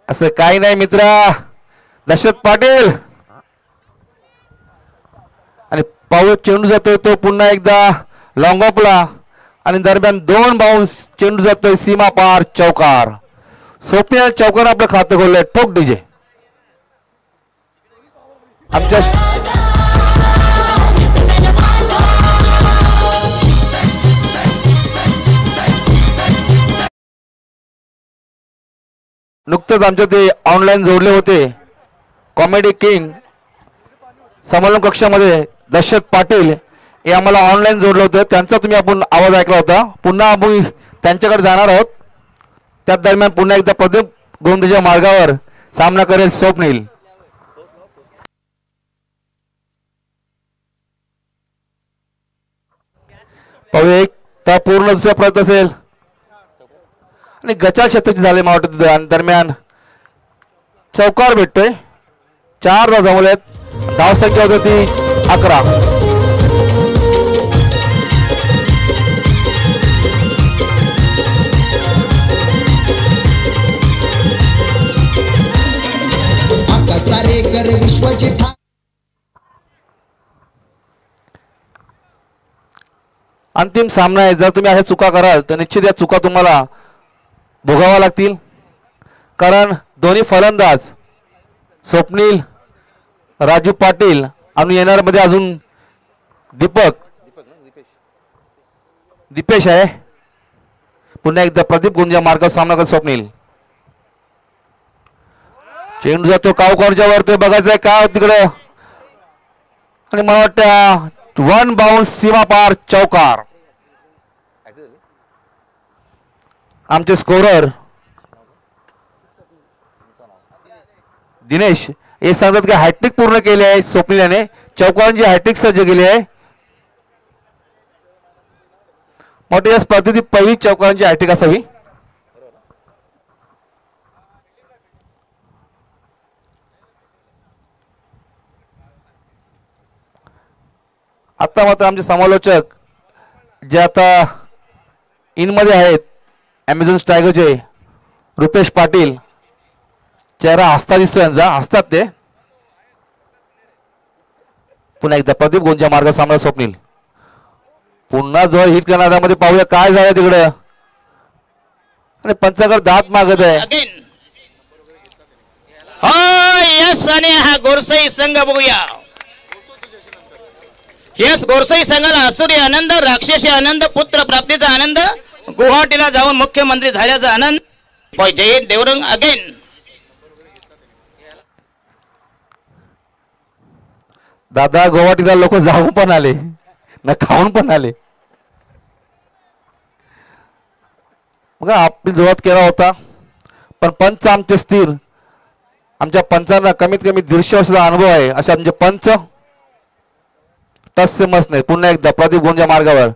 असं काही नाही मित्रा. दशरथ पाटील आणि पाऊल चेंडू जातोय तो पुन्हा एकदा लॉंग ऑफला आणि दरम्यान 2 बाउन्स चेंडू जातोय सीमा पार चौकार. स्वप्नील चौकार आपलं खातं खोललंय. ठोक डीजे. आमच्या नुकतंच आमच्या ते ऑनलाईन जोडले होते कॉमेडी किंग समालोचन कक्षामध्ये दशरथ पाटील हे आम्हाला ऑनलाईन जोडलं होतं. त्यांचा तुम्ही आपण आवाज ऐकला होता. पुन्हा आपण त्यांच्याकडे जाणार आहोत. त्या दरम्यान पुन्हा एकदा प्रदीप गोंदीच्या मार्गावर सामना करेल स्वप्नील. पाहूया एक तर पूर्ण दुसरा प्रयत्न असेल आणि गचाळ क्षेत्राची झाले मला वाटतं. दरम्यान चौकार भेटतोय. 4 धाव जमवलेत. धाव संख्या होती ती 11. आकाश तारेकर विश्वाची अंतिम सामना आहे. जर तुम्ही अशा चुका कराल तर निश्चित या चुका तुम्हाला भोगाव्या लागतील. कारण दोन्ही फलंदाज स्वप्नील राजू पाटील आणि येणार मध्ये अजून दीपेश आहे. पुन्हा एकदा प्रदीप गुंजा मार्ग सामना करत स्वप्नील. चेंडू जातो कावकॉरच्या वर. ते बघायचंय काय तिकडं आणि मला वाटतं 1 बाउन्स सीमा पार चौकार. आमचे स्कोरर दिनेश हे सांगतात की हॅट्रिक पूर्ण केली आहे स्वप्नील याने. चौकारांची हॅट्रिक सज्ज केली आहे. मोठी या स्पर्धेतील पहिली चौकारांची हॅट्रिक असावी. आता मात्र आमचे समालोचक जे आता इनमध्ये आहेत ॲमेझॉन टायगरचे रुपेश पाटील. चेहरा हसता दिसतो यांचा. हसतात ते. पुन्हा एकदा प्रदीप गोंजा मार्ग सामना स्वप्नील. पुन्हा जो हिट करणाऱ्यामध्ये पाहूया काय झालं तिकडं आणि पंचाकर दात मागत आहे. यस आणि हा गोरसाई संघ बघूया. यस गोरसाई संघाला असुरी आनंद, राक्षसी आनंद, पुत्र प्राप्तीचा आनंद, गुवाहाटीला जाऊन मुख्यमंत्री झाल्याचा आनंद. जय देवरंग अगेन. दादा गुवाहाटीला लोक जाऊन पण आले ना खाऊन पण आले. मग आपली जोरात केला होता पण पंच आमचे स्थिर. आमच्या पंचांना कमीत कमी 150 वर्षाचा अनुभव आहे. असे आमचे पंच टच मस्त नाही. पुन्हा एकदा प्रदीप गोंजा मार्गावर.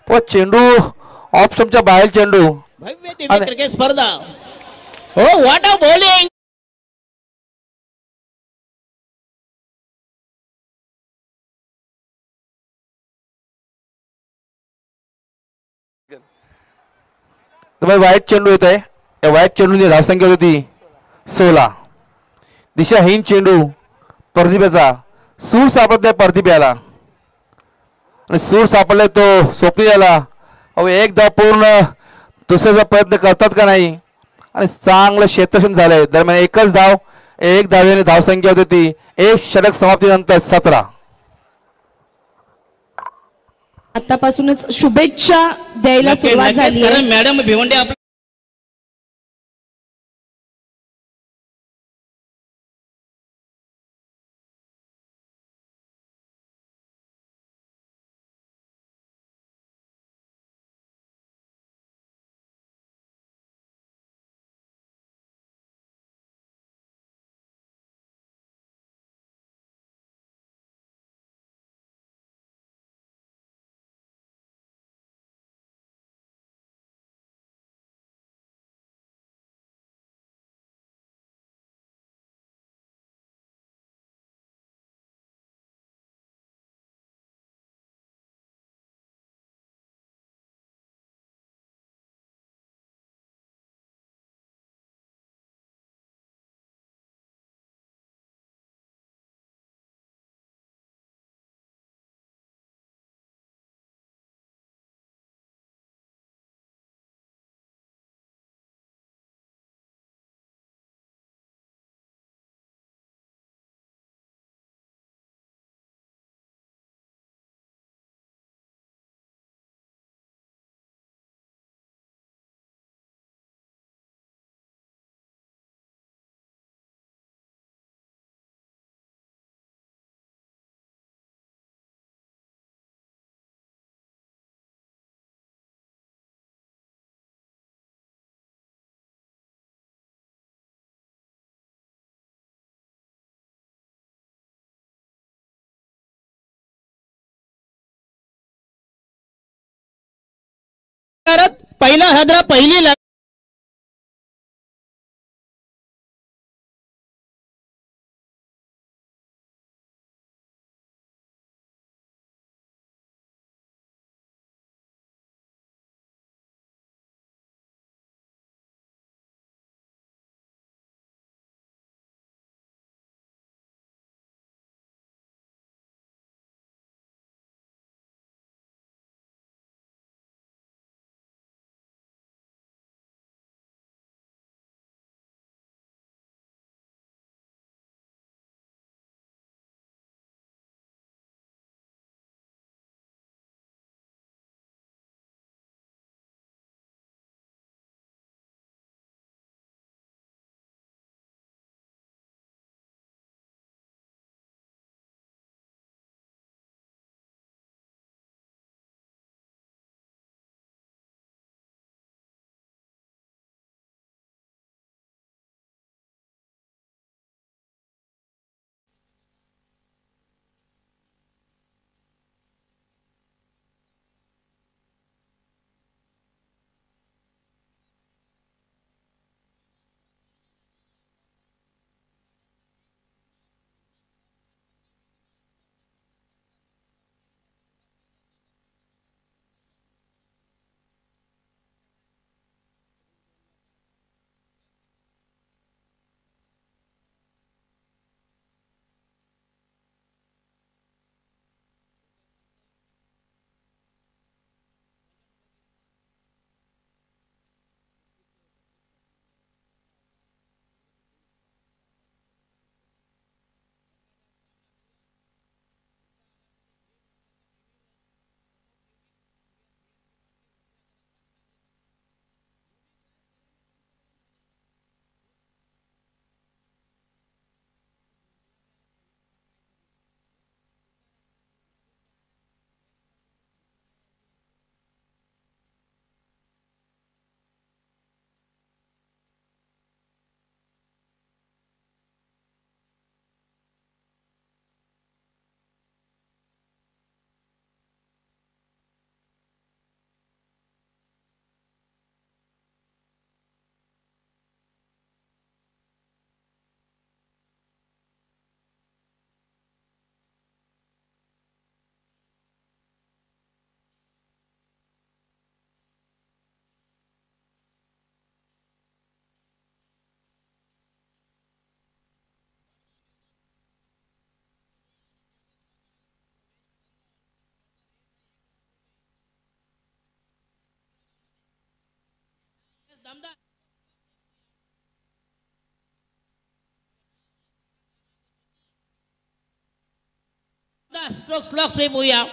पण चेंडू ऑप्शनच्या बाहेर चेंडू. भव्य दिव्य क्रिकेट स्पर्धा. हो व्हॉट अ बॉलिंग. वाईट चेंडू येत आहे. या वाईट चेंडूची धावसंख्या होती 16. दिशाहीन चेंडू प्रदीपाचा. सूर सापडत नाही प्रदीप याला आणि सूर सापडलाय तो स्वप्नील याला. अहो एक धाव पूर्ण दुसऱ्याचा प्रयत्न करतात का नाही आणि चांगलं क्षेत्ररक्षण झालंय. दरम्यान एकच धाव. 1 धावेने धावसंख्या होती ती 1 षटक समाप्तीनंतर 17. आतापासूनच शुभेच्छा द्यायला सुरुवात झाली आहे. मॅडम भिवंडे पहिला हदरा पहिली स्ट्रोक स्लॉक स्वीप होऊया.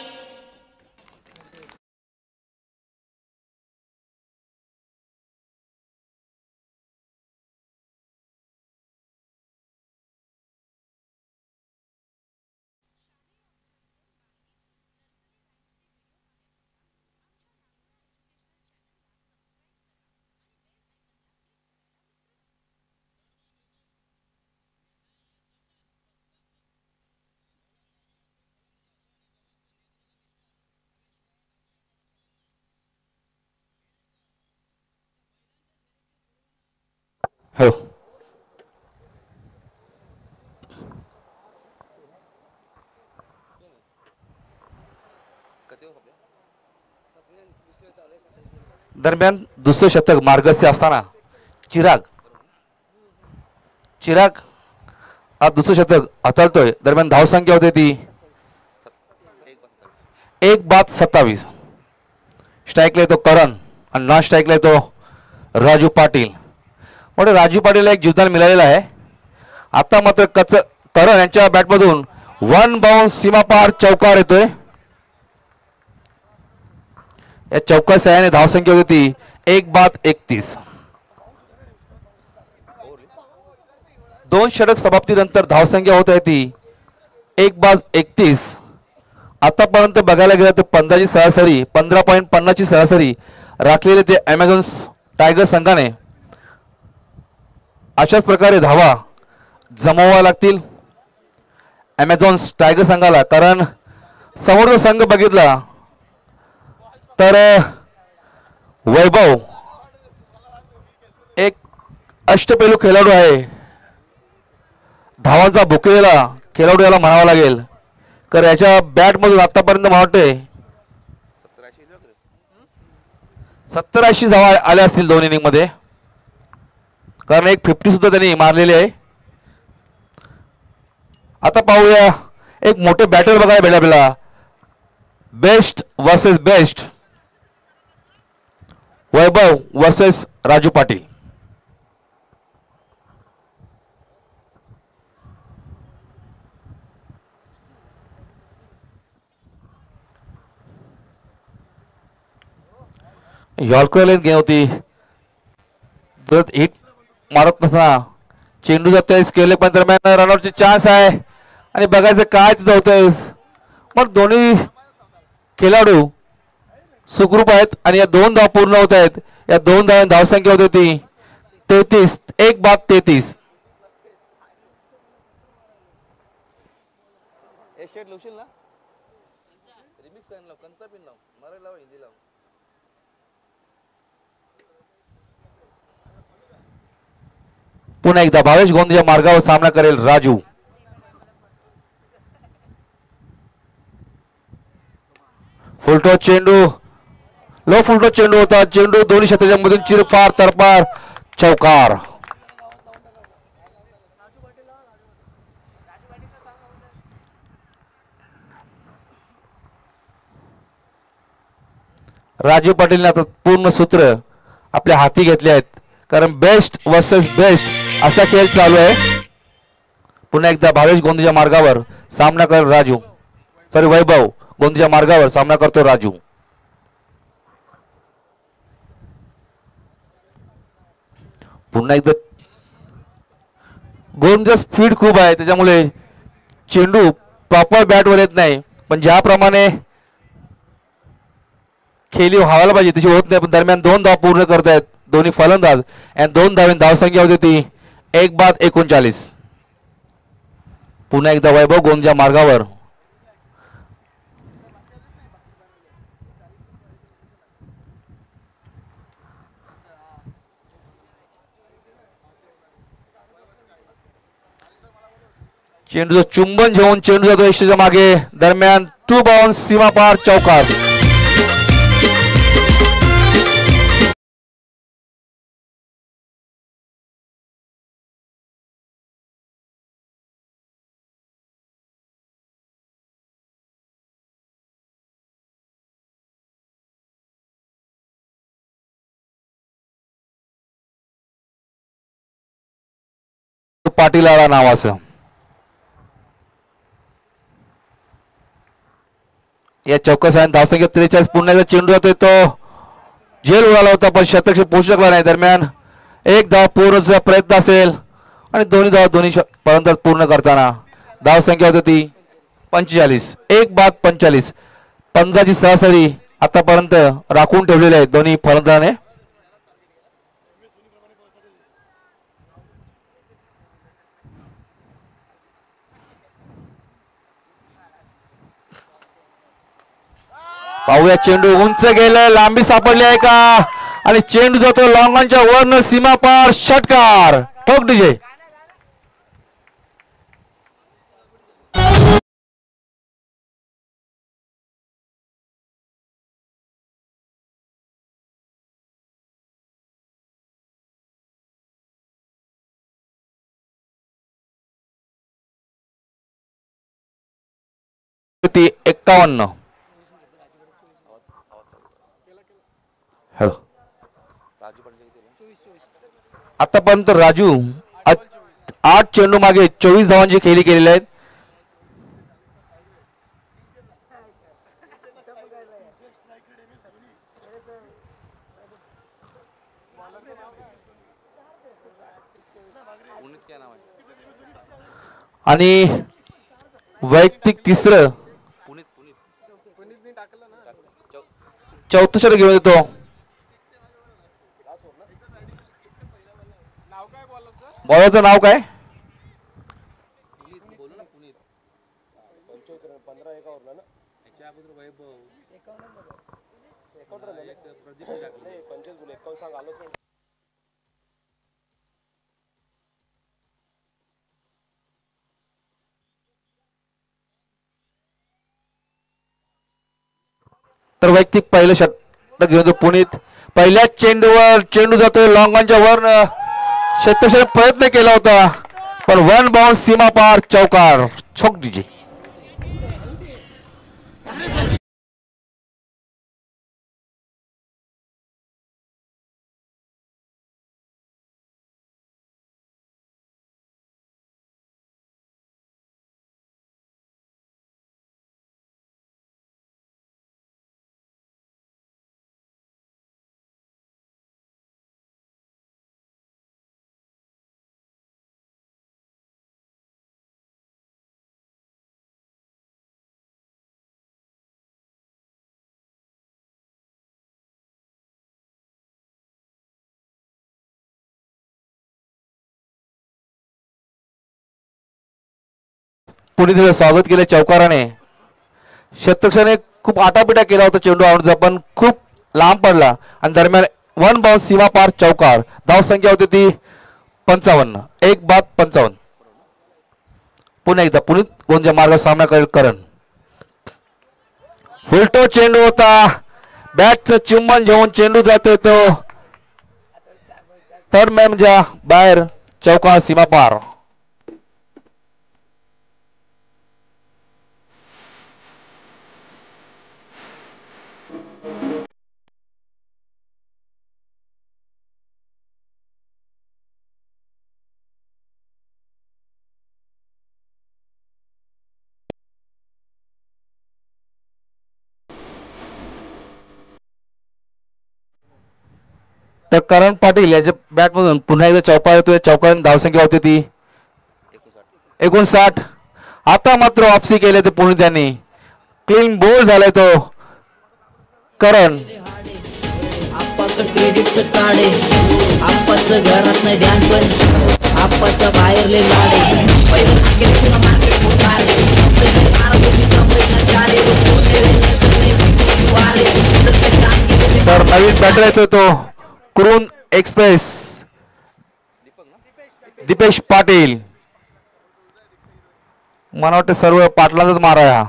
हो. दरम्यान दुसरे शतक मार्गस्थ असताना चिराग आज दुसरे शतक हाताळतोय. दरम्यान धावसंख्या होते ती 1/27. स्ट्राईकला येतो करण आणि नॉन स्ट्राईकला येतो राजू पाटील. म्हणजे राजू पाटीलला एक जीवदान मिळालेलं आहे. आता मात्र करण यांच्या बॅटमधून वन बाउन्स सीमापार चौकार येतोय. या चौकार सहाय्याने धावसंख्या होती 1/31. 2 षटक समाप्तीनंतर धावसंख्या होत आहे ती 1/31. आतापर्यंत बघायला गेलं तर 15ची सरासरी 15.50ची सरासरी राखलेले ते ॲमेझॉन टायगर संघाने अशाच प्रकारे धावा जमवाव्या लागतील ॲमेझॉन टायगर संघाला. कारण समोरचा संघ बघितला तर वैभव एक अष्टपैलू खेळाडू आहे, धावांचा भुकेलेला खेळाडू याला म्हणावा लागेल, कारण याच्या बॅटमधून आतापर्यंत मला वाटते 70-80 धावा आल्या असतील दोन इनिंग मध्ये, कारण एक 50 सुद्धा त्यांनी मारलेली आहे. आता पाहूया एक मोठे बॅटर बघायला भेटले आपल्याला, बेस्ट वर्सेस बेस्ट, वैभव वर्सेस राजू पाटील. यॉर्कर लेन गेम होती, हिट मारत नसताना चेंडू जाते स्केल पण दरम्यान रनआउटची चान्स आहे आणि बघायचं काय तिथं होतंय. मग दोन्ही खेळाडू सुखरूप आहेत आणि या 2 धावा पूर्ण होत आहेत. या 2 धाव धावसंख्या होती ती 33, 1-33. पुन्हा एकदा भावेश गोंदच्या मार्गावर सामना करेल राजू. फुलटॉस चेंडू, लो फुलटॉस चेंडू होता, चेंडू दोन्ही क्षेत्राच्या मधून चिरफार तरपार चौकार. राजू पाटीलने आता पूर्ण सूत्र आपल्या हाती घेतले आहेत, कारण बेस्ट वर्सेस बेस्ट असा खेळ चालू आहे. पुन्हा एकदा भावेश गोंदच्या मार्गावर सामना करेल राजू, सॉरी वैभव गोंदच्या मार्गावर सामना करतो राजू. पुन्हा एकदा गोंदचा स्पीड खूप आहे, त्याच्यामुळे चेंडू प्रॉपर बॅटवर येत नाही, पण ज्याप्रमाणे खेळी व्हायला पाहिजे तशी होत नाही. पण दरम्यान 2 धाव पूर्ण करतायत दोन्ही फलंदाज आणि 2 धावेन धावसंख्या होती ती 1-39. पुन्हा एकदा वैभव गोंदच्या मार्गावर. चेंडूचं चुंबन घेऊन चेंडू जातो 100च्या मागे, दरम्यान 2 बाउन्स सीमा पार चौकार. पाटील आला नावाचं या चौकस आणि धावसंख्या 43. पुन्हा एकदा चेंडू जातोय, तो झेल उडाला होता पण शतक पोहोचू शकला नाही. दरम्यान 1 धाव पूर्णचा प्रयत्न असेल आणि दोन्ही धाव दोन्ही फलंदाज पूर्ण करताना धावसंख्या होती ती 45, 1-45. 15ची सरासरी आतापर्यंत राखून ठेवलेली आहे दोन्ही फलंदाजाने. पाहूया चेंडू उंच गेलाय, लांबी सापडली आहे का आणि चेंडू जातो लॉंगॉनच्या वरनं सीमा पार षटकार. ठोक डीजे. ती 51. हॅलो आतापर्यंत राजू 8 चेंडू मागे 24 धावांची खेळी केलेली आहेत. आणि वैयक्तिक तिसरं 34 षटक घेऊन येतो. बॉलरचं नाव काय? तर वैयक्तिक पहिलं षटक घेऊन पुनीत पहिल्याच चेंडूवर चेंडू जातोय लॉंगॉनच्या वर क्षेत्रक्षण प्रयत्न केला होता पण वन बाउंड सीमा पार चौकार छोक दीजिए. पुढे स्वागत केले चौकाराने. क्षेत्रक्षणे खूप आटापिटा केला होता चेंडू आवडचा पण खूप लांब पडला आणि दरम्यान वन बाउंड सीमा पार चौकार. धाव संख्या होती ती 55. 1-55. पुन्हा एकदा पुनीत गोंदच्या मार्गावर सामना करेल करण. फुलटो चेंडू होता बॅटचं चुंबन घेऊन चेंडू जातोय तो थर्ड मॅनच्या बाहेर चौकार सीमा पार. तर करण पाटील याच्या बॅट मधून पुन्हा एकदा चौकार येतोय. चौकाराने धावसंख्या होती ती 59. आता मात्र वापसी केले ते पुणे त्यांनी क्लीन बोल झालाय तो करण. आप्पाकडे क्रेडिटचं काढे आप्पाचं घरात नाही ध्यान पण आप्पाचा बाहेरले लाडे पहिलं मार्केट पुन्हा मार्केट उतारे तर नवीन बॅटर येतोय तो कुरुन एक्सप्रेस दीपेश पाटील. मला वाटतं सर्व पाटलांचाच मारा आहे हा.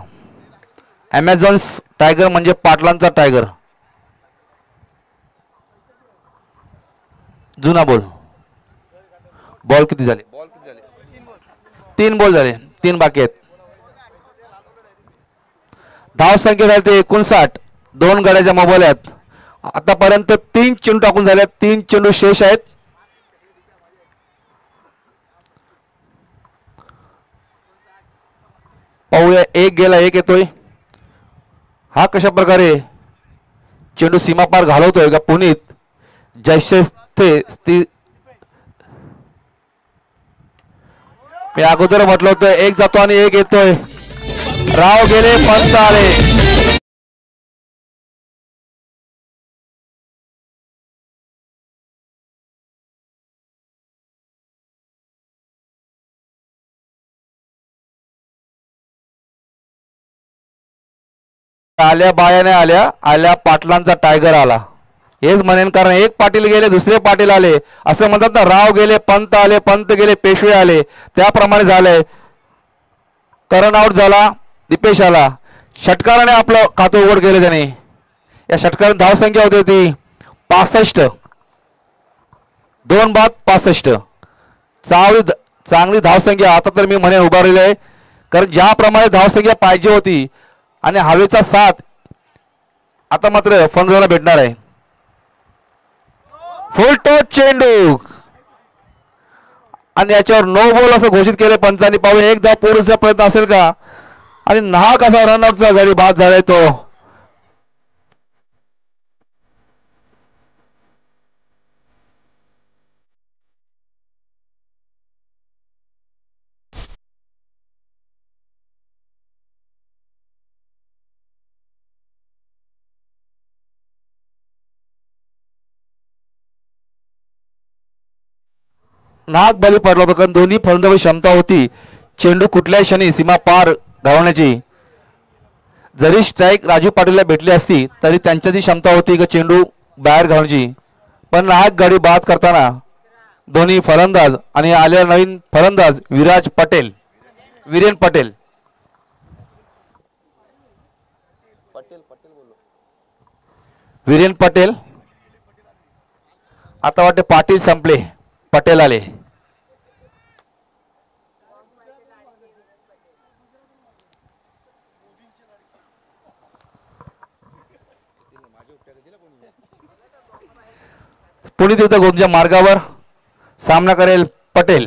अमेझॉन्स टायगर म्हणजे पाटलांचा टायगर. जुना बॉल. बॉल किती झाले? 3 बॉल झाले. 3 बाकी आहेत. धाव संख्या झाली ते 59. 2 गड्याच्या मोबाईल आहेत. आतापर्यंत 3 चेंडू टाकून झाले. 3 चेंडू शेष आहेत. पाहूया एक गेला एक येतोय. हा कशा प्रकारे चेंडू सीमापार घालवतोय का पुनीत. जैसे थे मी अगोदर म्हटलं होतं एक जातो आणि एक येतोय. राव गेले पंत आले. आल्या बायाने आल्या पाटलांचा टायगर आला हेच म्हणेन. कारण एक पाटील गेले दुसरे पाटील आले असं म्हणतात ना. राव गेले पंत आले पंत गेले पेशवे आले त्याप्रमाणे झालंय. करण आउट झाला. दीपेश आला. षटकाराने आपलं खातं उघड केलं त्याने. या षटकाराने धाव संख्या होती ती 65. 2 बाद 65. चांगली धावसंख्या आता तर मी म्हणेन उभारलेली आहे. कारण ज्याप्रमाणे धावसंख्या पाहिजे होती आणि हवेचा साथ आता मात्र फंजोला भेटणार आहे. फुल टॉस चेंडू आणि याच्यावर नो बॉल असं घोषित केले पंचांनी. पाहूया एकदा पोहोचण्याचा प्रयत्न असेल का आणि नाहक असा रनआउटचा जरी बाद झालाय तो. नाग बली पडला होता. कारण दोन्ही फलंदाजी क्षमता होती चेंडू कुठल्याही क्षणी सीमा पार धावण्याची. जरी स्ट्राईक राजू पाटीलला भेटली असती तरी त्यांची जी क्षमता होती की चेंडू बाहेर घालण्याची, पण नाहक गाडी बाद करताना दोन्ही फलंदाज आणि आलेला नवीन फलंदाज विराज पटेल, वीरेन पटेल वीरेन पटेल, आता वाटते पाटील संपले, पटेल आले. पुणे तीर्थ गोंदच्या मार्गावर सामना करेल पटेल.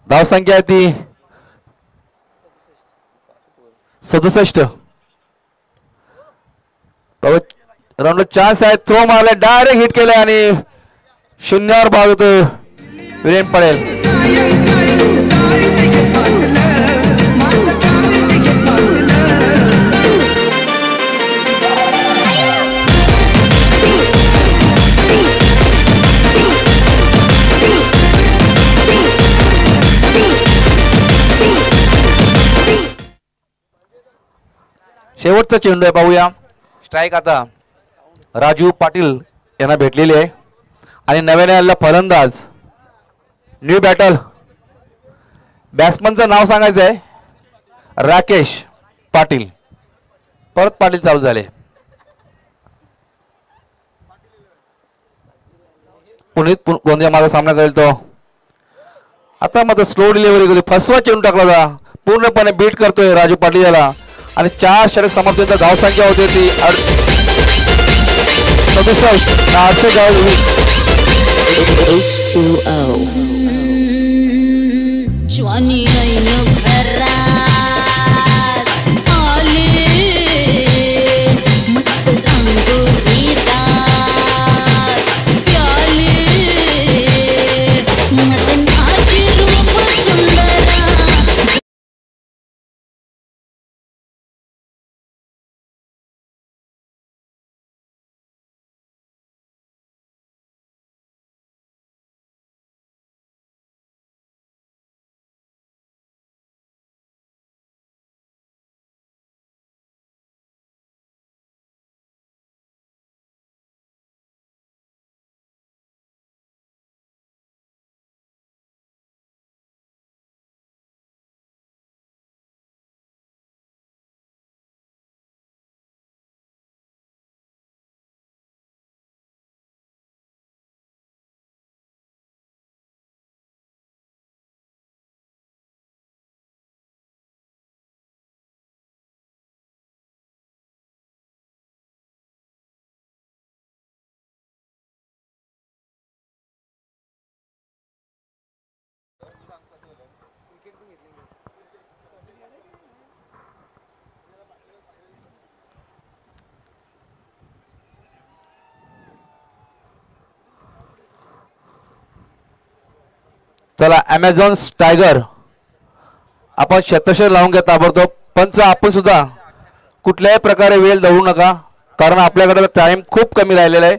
धावसंख्या आहे ती 67. राऊंड चान्स आहे, थ्रो मारले, डायरेक्ट हिट केले आणि शून्यावर भाग होतो वीरेन पटेल. शेवटचा चेंडू आहे, पाहूया. स्ट्राईक आता राजू पाटील यांना भेटलेली आहे आणि नव्याने आलेला फलंदाज, न्यू बॅटल, बॅट्समनचं नाव सांगायचं आहे राकेश पाटील. परत पाटील चालू झाले. पुनीत गोंदिया माझा सामना करेल तो. आता मात्र स्लो डिलिव्हरी कधी फसवा चेंडू टाकला होता, पूर्णपणे बीट करतोय राजू पाटील याला आणि 4 षटक समाप्तीनंतर धावसंख्या होते ती 67. H2O. ज्वानी नैन घरात आले, मस्त रंगोळी दात प्याले, नटनाचे रूप सुंदरा. चला अमेझॉन टायगर आपण शतशर लावून घ्या ताबडतोब. पंच आपण सुद्धा कुठल्याही प्रकारे वेळ दवडू नका, कारण आपल्याकडे टाइम खूप कमी राहिलेला आहे.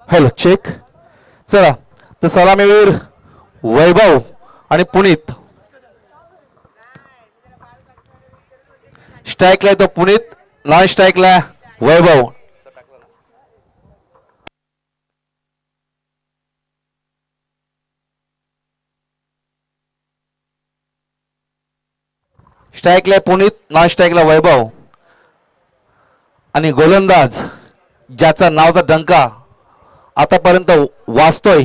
Hello check. चला तर सलामीवीर वैभव आणि पुनीत. स्ट्राईकला तो पुनीत, नॉन स्ट्राईकला वैभव. स्ट्राईकला पुनीत, नॉन स्ट्राईकला वैभव आणि गोलंदाज ज्याचा नावचा डंका आतापर्यंत वाजतोय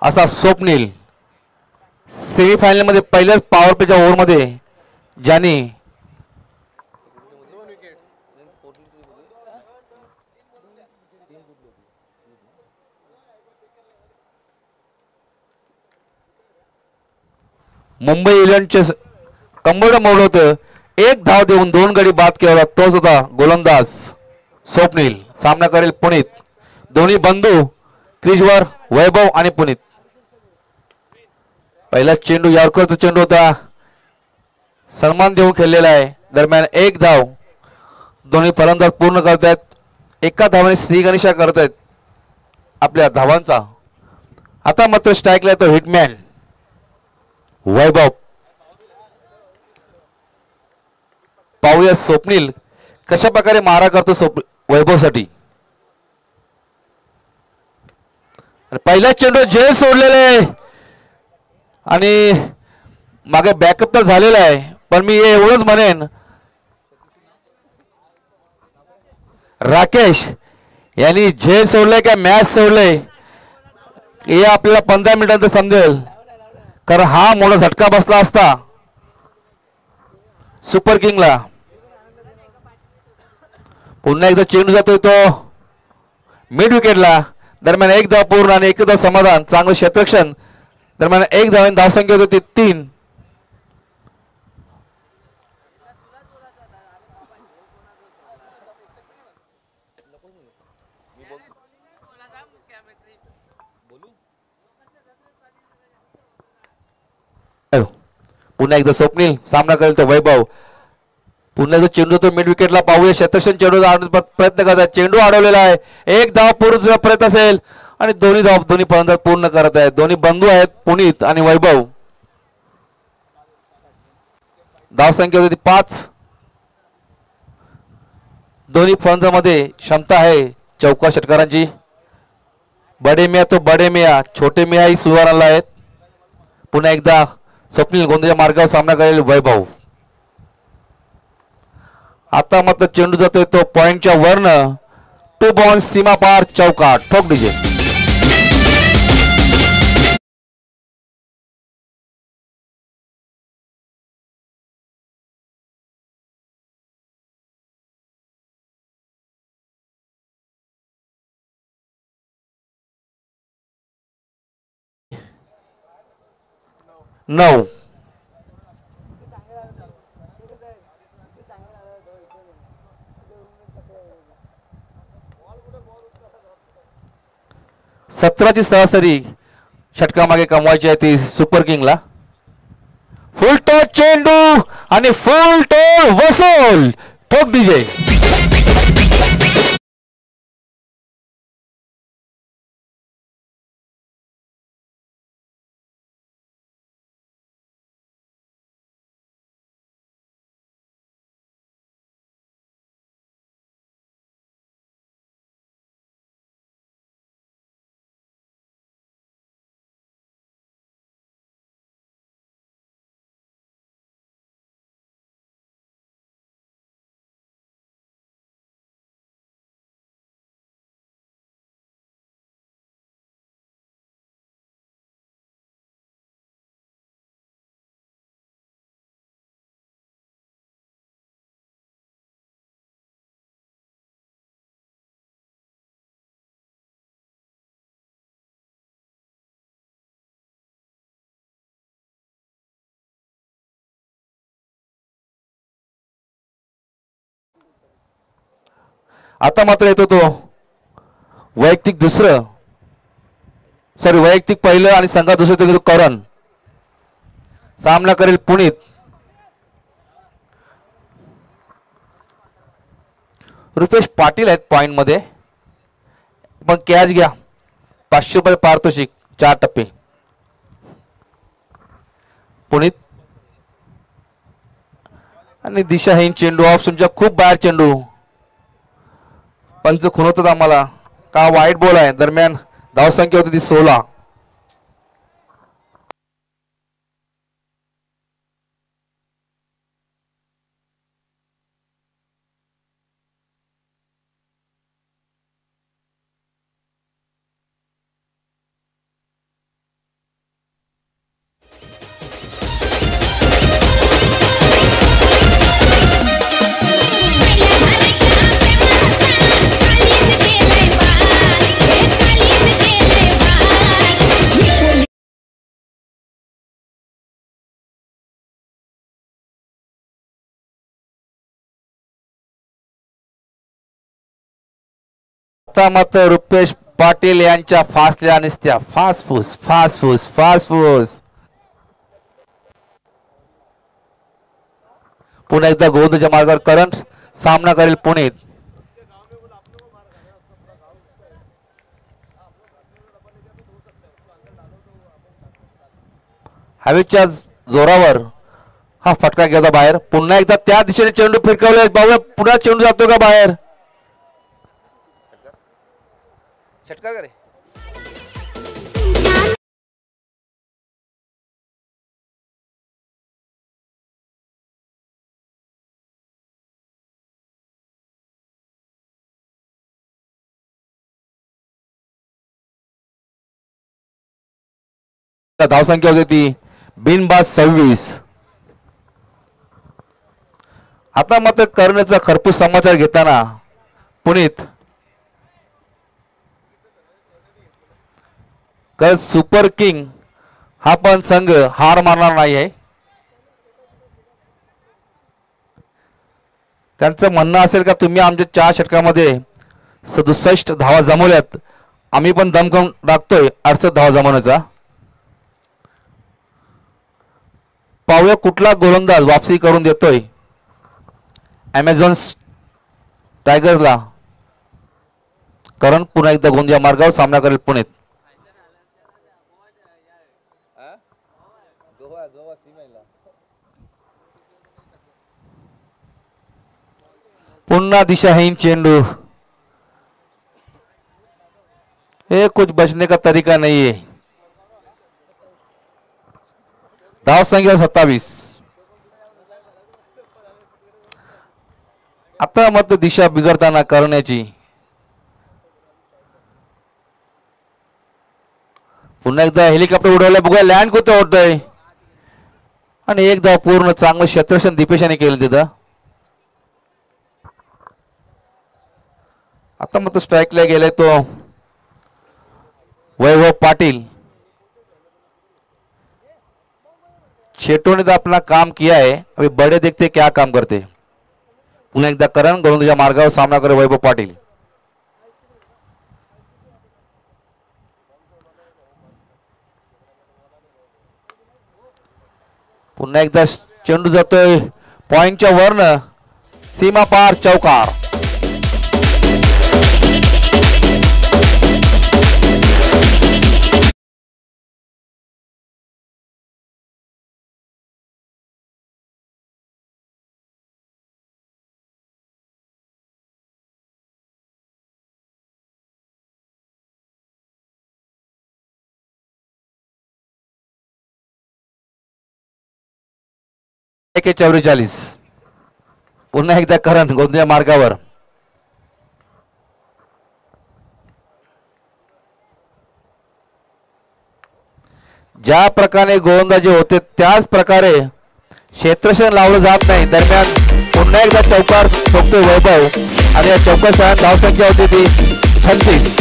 असा स्वप्नील. सेमीफायनल मध्ये पहिल्याच पॉवर प्लेच्या ओव्हरमध्ये ज्याने मुंबई इंडियन्सचे कंबरड मोडलं होतं. एक धाव देऊन 2 गडी बाद केला. तोच होता गोलंदाज स्वप्नील. सामना करेल पुनीत. दोन्ही बंधू क्रीजवर वैभव आणि पुनीत. पहिला चेंडू यॉर्करचा चेंडू होता. सन्मान देऊन खेळलेला आहे. दरम्यान एक धाव दोन्ही फलंदाज पूर्ण करतायत. एका धावाने श्रीगणेशा करतायत आपल्या धावांचा. आता मात्र स्ट्राईकला येतो हिटमॅन वैभव. पाहूया स्वप्नील कशा प्रकारे मारा करतो वैभवसाठी. पहिला चेंडू झेल सोडलेले आणि मागे बॅकअप तर झालेला आहे. पण मी एवढंच म्हणेन राकेश यांनी झेल सोडलंय का मॅच सोडलंय हे आपल्याला 15 मिनिटांत समजेल. कारण हा मोठा झटका बसला असता सुपर किंगला. पुन्हा एकदा चेंडू जातोय तो मिड विकेटला. दरम्यान एक धाव पूर्ण आणि एक धाव समाधान. चांगलं क्षेत्ररक्षण. दरम्यान एक धाव धावसंख्या होती 3. पुन्हा एकदा स्वप्नील सामना करेल तो वैभव. पुन्हा एकदा चेंडू तो मिड विकेटला. पाहूया क्षेत्ररक्षण चेंडू प्रयत्न करतात. चेंडू अडवलेला आहे. एक धाव पूर्ण प्रयत्न असेल आणि दोन्ही धाव दोन्ही फलंदाज पूर्ण करत आहेत. दोन्ही बंधू आहेत पुनीत आणि वैभव. धावसंख्या होती 5. दोन्ही फलंदाजांमध्ये क्षमता आहे चौका षटकारांची. बडे मिया तो बडे मिया छोटे मिया ही सुधारला आहेत. पुन्हा एकदा स्वप्नील गोंधळच्या मार्गावर सामना करेल वैभव. आता मात्र चेंडू जातोय तो पॉइंटच्या वरन. 2 बॉल सीमा पार चौका. ठोक डीजे. नऊ. सतराची सरासरी षटकामागे कमवायची आहे ती सुपर किंगला. फुल टॉस चेंडू आणि फुल टॉस वसूल. ठोक डीजे. आता मात्र येतो तो वैयक्तिक दुसरं वैयक्तिक पहिलं आणि संघात दुसरं करण. सामना करेल पुनीत. रुपेश पाटील आहेत पॉइंट मध्ये. पण कॅच घ्या. 500 रुपये पारितोषिक. 4 टप्पे. पुनीत आणि दिशाहीन चेंडू. ऑफ तुमच्या खूप बाहेर चेंडू. पंच खुणवतात आम्हाला का वाईट बॉल आहे. दरम्यान धावसंख्या होती ती 16. आता मात्र रुपेश पाटील यांच्या फासल्या नुसत्या फासफूस फासफूस फासफूस. पुन्हा एकदा गोलंदाजीच्या मार्गावर करंट सामना करेल पुणेत. हवेच्या जोरावर हा फटका गेला बाहेर. पुन्हा एकदा त्या दिशेने चेंडू फिरकवले. बाबा पुन्हा चेंडू जातो का बाहेर. षटकार करे धावसंख्या होती ती बिनबाद 26. आता मात्र करण्याचा खरपूस समाचार घेताना पुनीत सुपर किंग हा पण संघ हार मानणार नाही आहे. त्यांचं म्हणणं असेल का तुम्ही आमच्या 4 षटकामध्ये 67 धावा जमवल्यात, आम्ही पण दमखम टाकतोय 68 धावा जमवण्याचा. पाहूया कुठला गोलंदाज वापसी करून देतोय अमेझॉन्स टायगर्सला. कारण पुन्हा एकदा गोंदिया मार्गावर सामना करेल पुणे. पुन्हा दिशाहीन चेंडू. ये कुछ बचने का तरीका नहीं है. धाव संख्या 27. आता मत दिशा बिघडताना करण्याची. पुन्हा एकदा हेलिकॉप्टर उडवलं. बघूया लँड कुठे होतोय. आणि एकदा पूर्ण चांगलं क्षेत्ररक्षण दीपेशाने केलं तिथं. आता मग स्ट्राइकला गेले तो वैभव पाटिल. शेटो ने तो अपना काम किया है, अभी बड़े देखते क्या काम करते. पुन्हा एकदा करण गोलंदाजीच्या मार्गावर सामना करे वैभव पाटील. पुन्हा एकदा चेंडू जातोय पॉइंटच्या वरनं. सीमा पार चौकार. के 44. पुन्हा एकदा करण गोंदिया मार्गावर. ज्या प्रकारे गोलंदाजी होते त्याच प्रकारे क्षेत्ररक्षण लावलं जात नाही. दरम्यान पुन्हा एकदा चौकार ठोकतोय वैभव आणि या चौकासह धावसंख्या होती ती 36.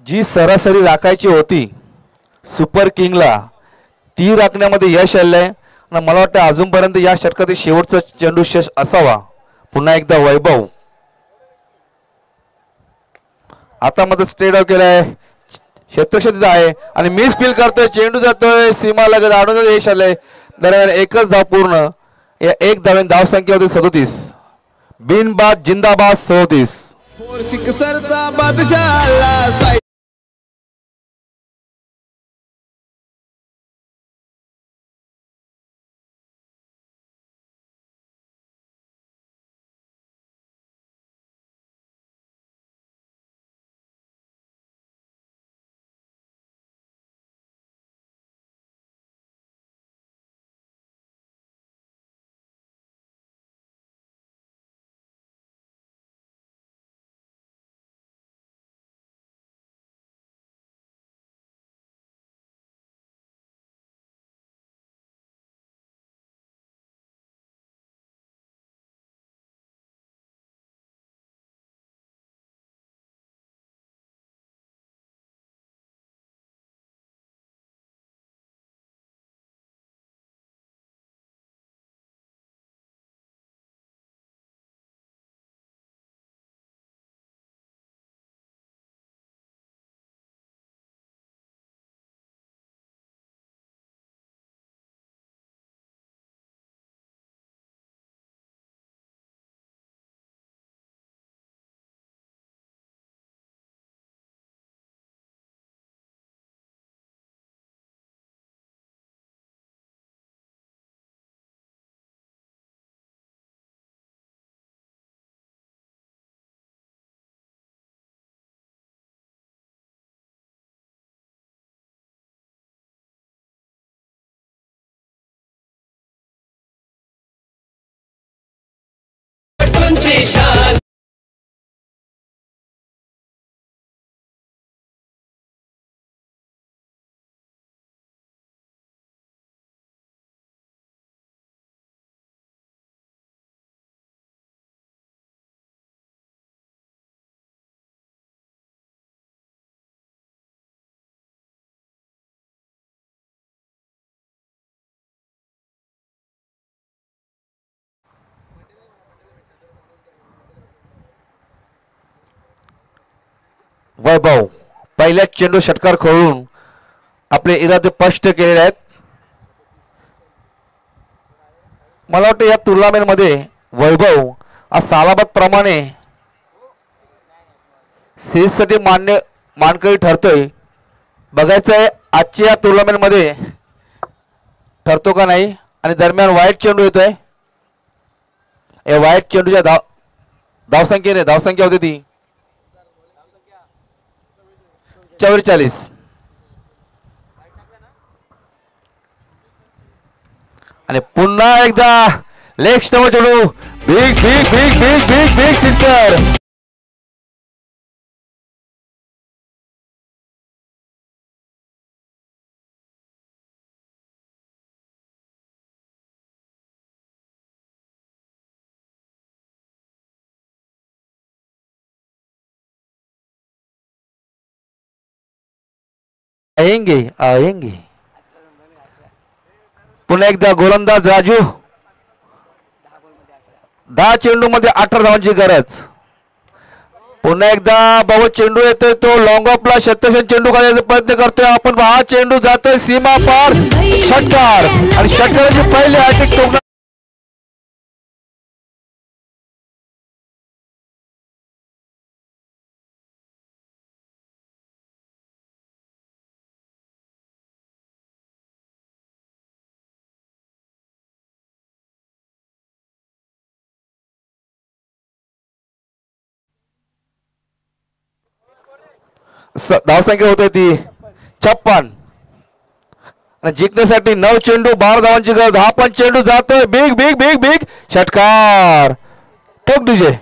जी सरासरी राखायची होती सुपर किंगला ती राखण्यामध्ये यश आलंय. आणि मला वाटतं अजूनपर्यंत या षटकातील शेवटचा चेंडू यश असावा. पुन्हा एकदा वैभव. आता मध्ये स्ट्रेट आउट केलाय. क्षेत्ररक्षण आहे आणि मिस फील करतोय. चेंडू जातोय सीमा लगत आडून यश आलंय. दरम्यान एकच धाव पूर्ण. या एक धावेने धाव संख्या होती 37. बिनबाद जिंदाबाद 37. सिकसरचा बादशाह शान. वैभव पहिल्या चेंडू षटकार खेळून आपले इरादे स्पष्ट केलेले आहेत. मला वाटतं या टुर्नामेंट मध्ये वैभव सालाबाद प्रमाणे सिरीजसाठी मानकरी ठरतोय. बघायचं आहे आजच्या या टुर्नामेंट मध्ये ठरतो का नाही. आणि दरम्यान वाईट चेंडू येतोय. या वाईट चेंडूच्या धावसंख्या होती ती 44. आणि पुन्हा एकदा लेग स्टंप चेंडू big big big big big big sixer. आएंगे पुन्हा एकदा गोलंदाज राजू 10 चेंडू मध्ये 18 धावांची गरज. पुन्हा एकदा बाबू चेंडू येतोय तो लॉंग ऑफला शतकशन चेंडू काढण्याचा प्रयत्न करतोय आपण. हा चेंडू जातोय सीमा पार षटकार आणि षटकाराची पहिली हॅट्रिक. धावसंख्या होते ती 56. आणि जिंकण्यासाठी 9 चेंडू 12 धावांची गरज. हा पण चेंडू जातोय बिग बिग बिग बिग षटकार. ठोक डीजे.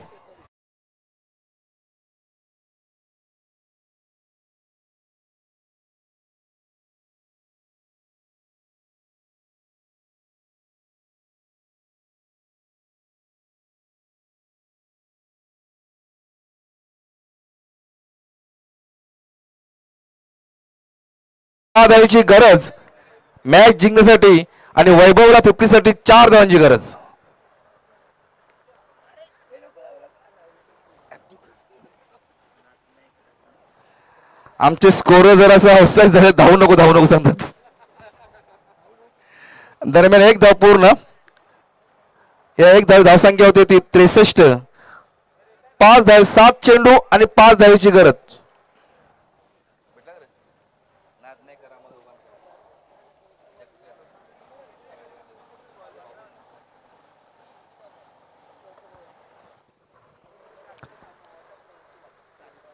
धावांची गरज मॅच जिंकण्यासाठी आणि वैभवला 50 साठी 4 धावांची गरज. आमचे स्कोर जर असं हौसाच झाले धावू नको सांगतात. दरम्यान एक धाव पूर्ण. या एक धावसंख्या होती ती 63. 5 धाव 7 चेंडू आणि 5 धावेची गरज.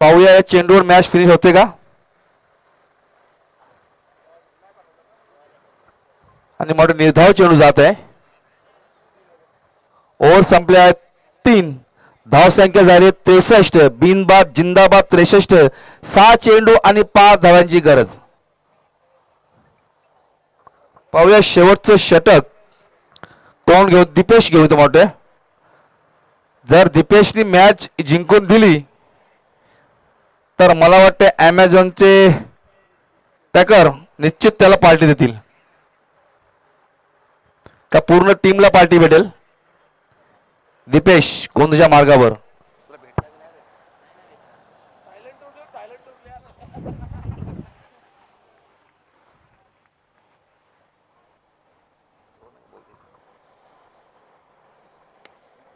पाहूया या चेंडूवर मॅच फिनिश होते का. आणि मोठे निर्धाव चेंडू जात आहे. ओव्हर संपल्या आहेत 3. धावसंख्या झाली 63. बिनबाद जिंदाबाद 63. 6 चेंडू आणि 5 धावांची गरज. पाहूया शेवटचं षटक कोण घेऊ. दीपेश घेऊ तो मोठे. जर दीपेशनी मॅच जिंकून दिली तर मला वाटते अमेझॉनचे पॅकर निश्चित त्याला पार्टी देतील का पूर्ण टीमला पार्टी भेटेल. दीपेश गोंदच्या मार्गावर.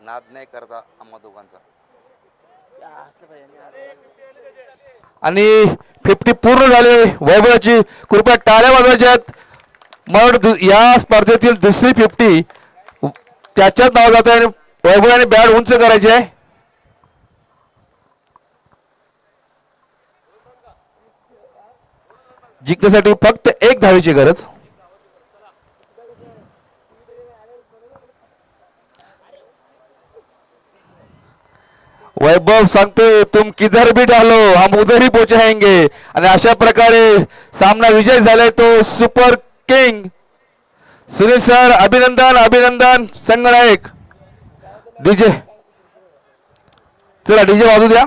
नाद नाही करता आम्हा दोघांचा. आणि 50 पूर्ण झाले. वैभवाची कृपया टाळ्या वाजवायच्या आहेत. मला या स्पर्धेतील दुसरी 50 त्याच्यात नाव जात आहे. वैभवाने बॅट उंच करायची आहे. जिंकण्यासाठी फक्त 1 धावेची गरज. वैभव सांगतोय तुम किधर भी डालो हम उधर ही पोहोचेंगे. आणि अशा प्रकारे सामना विजय झालाय तो सुपर किंग. सुनील सर अभिनंदन अभिनंदन. संघनायक डीजे चला डीजे वाजू द्या.